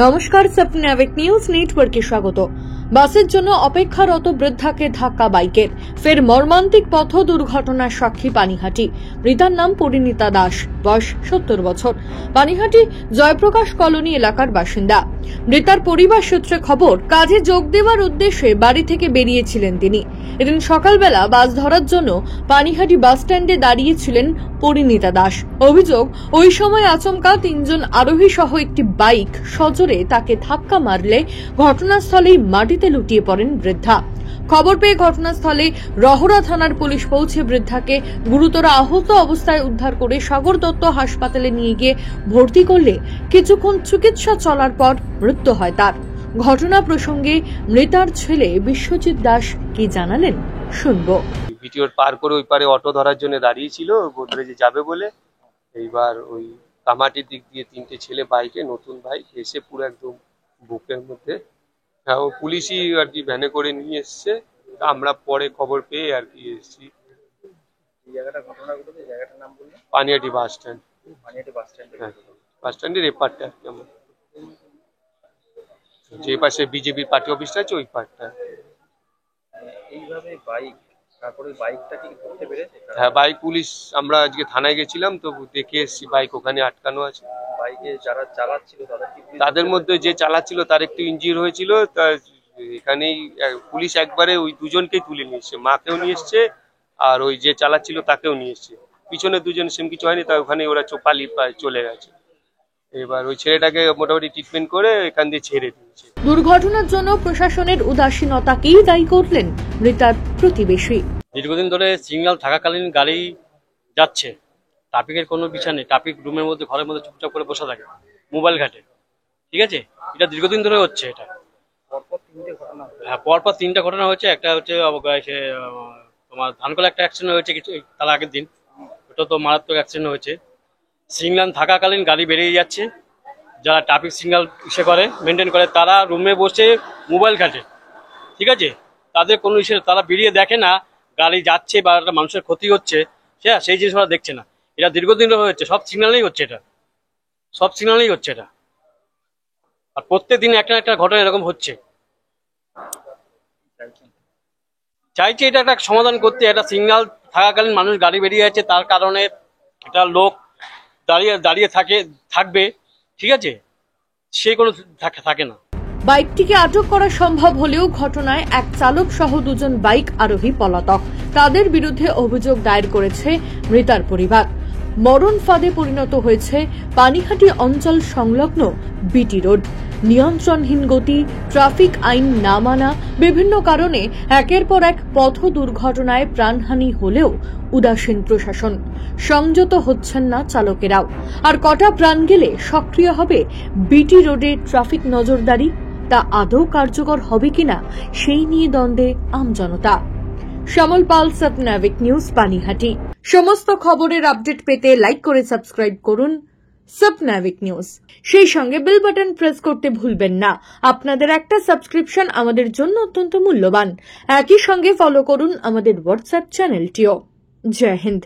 নমস্কার, স্বপ্নাবিক নিউজ নেটওয়ার্কে স্বাগত। বাসের জন্য অপেক্ষারত বৃদ্ধাকে ধাক্কা বাইকের, ফের মর্মান্তিক পথ দুর্ঘটনার সাক্ষী পানিহাটি। মৃতার নাম পরিণীতা দাস, বয়স 70 বছর, পানিহাটি জয়প্রকাশ কলোনি এলাকার বাসিন্দা। মৃতার পরিবার সূত্রে খবর, কাজে যোগ দেওয়ার উদ্দেশ্যে বাড়ি থেকে বেরিয়েছিলেন তিনি। এদিন সকালবেলা বাস ধরার জন্য পানিহাটি বাস স্ট্যান্ডে দাঁড়িয়েছিলেন পরিণীতা দাস। অভিযোগ, ওই সময় আচমকা 3 জন আরোহী সহ একটি বাইক সজোরে তাকে ধাক্কা মারলে ঘটনাস্থলেই মাটিতে লুটিয়ে পড়েন বৃদ্ধা। খবর পেয়ে ঘটনাস্থলে রহরা থানার পুলিশ পৌঁছে বৃদ্ধাকে গুরুতর আহত অবস্থায় উদ্ধার করে সাগর দত্ত হাসপাতালে নিয়ে গিয়ে ভর্তি করলে কিছুক্ষণ চিকিৎসা চলার পর মৃত্যু হয় তার। ঘটনা প্রসঙ্গে মৃতার ছেলে বিশ্বজিৎ দাস কি জানালেন, শুনবো। ভিডিওর পার করে ওই পারে অটো ধরার জন্য দাঁড়িয়েছিল, গোদরেজে যাবে বলে। এইবার ওই কামাটির দিক দিয়ে 3টে ছেলে বাইকে, নতুন বাইক এসে পুরো একদম বুকের মধ্যে, হ্যাঁ ও পুলিশই আর কি ভ্যানে করে নিয়ে এসছে। আমরা পরে খবর পেয়ে আর কি এসেছি। পানিহাটি বাস স্ট্যান্ড, হ্যাঁ বাস স্ট্যান্ডের এপারটা, কেমন যে পাশে বিজেপির পার্টি অফিসটা আছে ওই পার্টটা। এইভাবে বাইক, তারপরে বাইকটা কি ধরতে পেরেছে? হ্যাঁ বাইক পুলিশ, আমরা আজকে থানায় গেছিলাম তো দেখে এসেছি বাইক ওখানে আটকানো আছে। বাইকে যারা চালাচ্ছিল তাদের মধ্যে যে চালাচ্ছিল তার একটু ইনজিওর হয়েছিল। তা এখানেই পুলিশ একবারে ওই দুজনকেই তুলে নিয়ে এসছে, মাকেও নিয়ে এসছে আর ওই যে চালাচ্ছিল তাকেও নিয়ে এসছে। পিছনে দুজন সেম কিছু হয়নি, তা ওখানে ওরা পালিয়ে চলে গেছে। এবার ওই ছেলেটাকে মোটামুটি ট্রিটমেন্ট করে এখান দিয়ে ছেড়ে দিয়েছে। দুর্ঘটনার জন্য প্রশাসনের উদাসীনতাকেই দায়ী করলেন মৃতার প্রতিবেশী। দীর্ঘদিন ধরে সিগন্যাল থাকাকালীন গাড়ি যাচ্ছে, ট্রাফিকের কোনো বিষয় নেই, ট্রাফিক রুমের মধ্যে ঘরের মধ্যে চুপচাপ করে বসে থাকে, মোবাইল ঘাটে। ঠিক আছে, এটা দীর্ঘদিন ধরে হচ্ছে। এটা হ্যাঁ পরপর 3টা ঘটনা হয়েছে। একটা হচ্ছে তোমার ধানকলা একটা অ্যাক্সিডেন্ট হয়েছে কিছু তার আগের দিন, ওটা তো মারাত্মক অ্যাক্সিডেন্ট হয়েছে। সিগন্যাল থাকাকালীন গাড়ি বেরিয়ে যাচ্ছে, যারা ট্রাফিক সিগন্যাল ইসে করে মেনটেন করে তারা রুমে বসে মোবাইল ঘাটে। ঠিক আছে, তাদের কোনো ইসে, তারা বেরিয়ে দেখে না গাড়ি যাচ্ছে বা একটা মানুষের ক্ষতি হচ্ছে, সেই জিনিস ওরা দেখছে না। এটা দীর্ঘদিন ধরে হচ্ছে, সব সিগন্যালেই হচ্ছে, এটা সব সিগন্যালেই হচ্ছে এটা। আর প্রত্যেক দিন একটা একটা ঘটনা এরকম হচ্ছে। চাইছে এটা একটা সমাধান করতে। একটা সিগন্যাল থাকাকালীন মানুষ গাড়ি বেরিয়ে যাচ্ছে, তার কারণে একটা লোক দাঁড়িয়ে থাকবে। ঠিক আছে, সে কোনো থাকে না। বাইকটিকে আটক করা সম্ভব হলেও ঘটনায় এক চালক সহ 2 জন বাইক আরোহী পলাতক। তাদের বিরুদ্ধে অভিযোগ দায়ের করেছে মৃতার পরিবার। মরণ ফাঁদে পরিণত হয়েছে পানিহাটি অঞ্চল সংলগ্ন বিটি রোড। নিয়ন্ত্রণহীন গতি, ট্রাফিক আইন না মানা, বিভিন্ন কারণে একের পর এক পথ দুর্ঘটনায় প্রাণহানি হলেও উদাসীন প্রশাসন। সংযত হচ্ছেন না চালকেরাও। আর কটা প্রাণ গেলে সক্রিয় হবে বিটি রোডে ট্রাফিক নজরদারি, তা আদৌ কার্যকর হবে কিনা সেই নিয়ে দ্বন্দ্বে আমজনতা। শ্যামল পাল, স্বপ্নাবিক নিউজ, পানিহাটি। সমস্ত খবরের আপডেট পেতে লাইক করে সাবস্ক্রাইব করুন স্বপ্নাবিক নিউজ। সেই সঙ্গে বেল বাটন প্রেস করতে ভুলবেন না। আপনাদের একটা সাবস্ক্রিপশন আমাদের জন্য অত্যন্ত মূল্যবান। একই সঙ্গে ফলো করুন আমাদের হোয়াটসঅ্যাপ চ্যানেলটিও। জয় হিন্দ।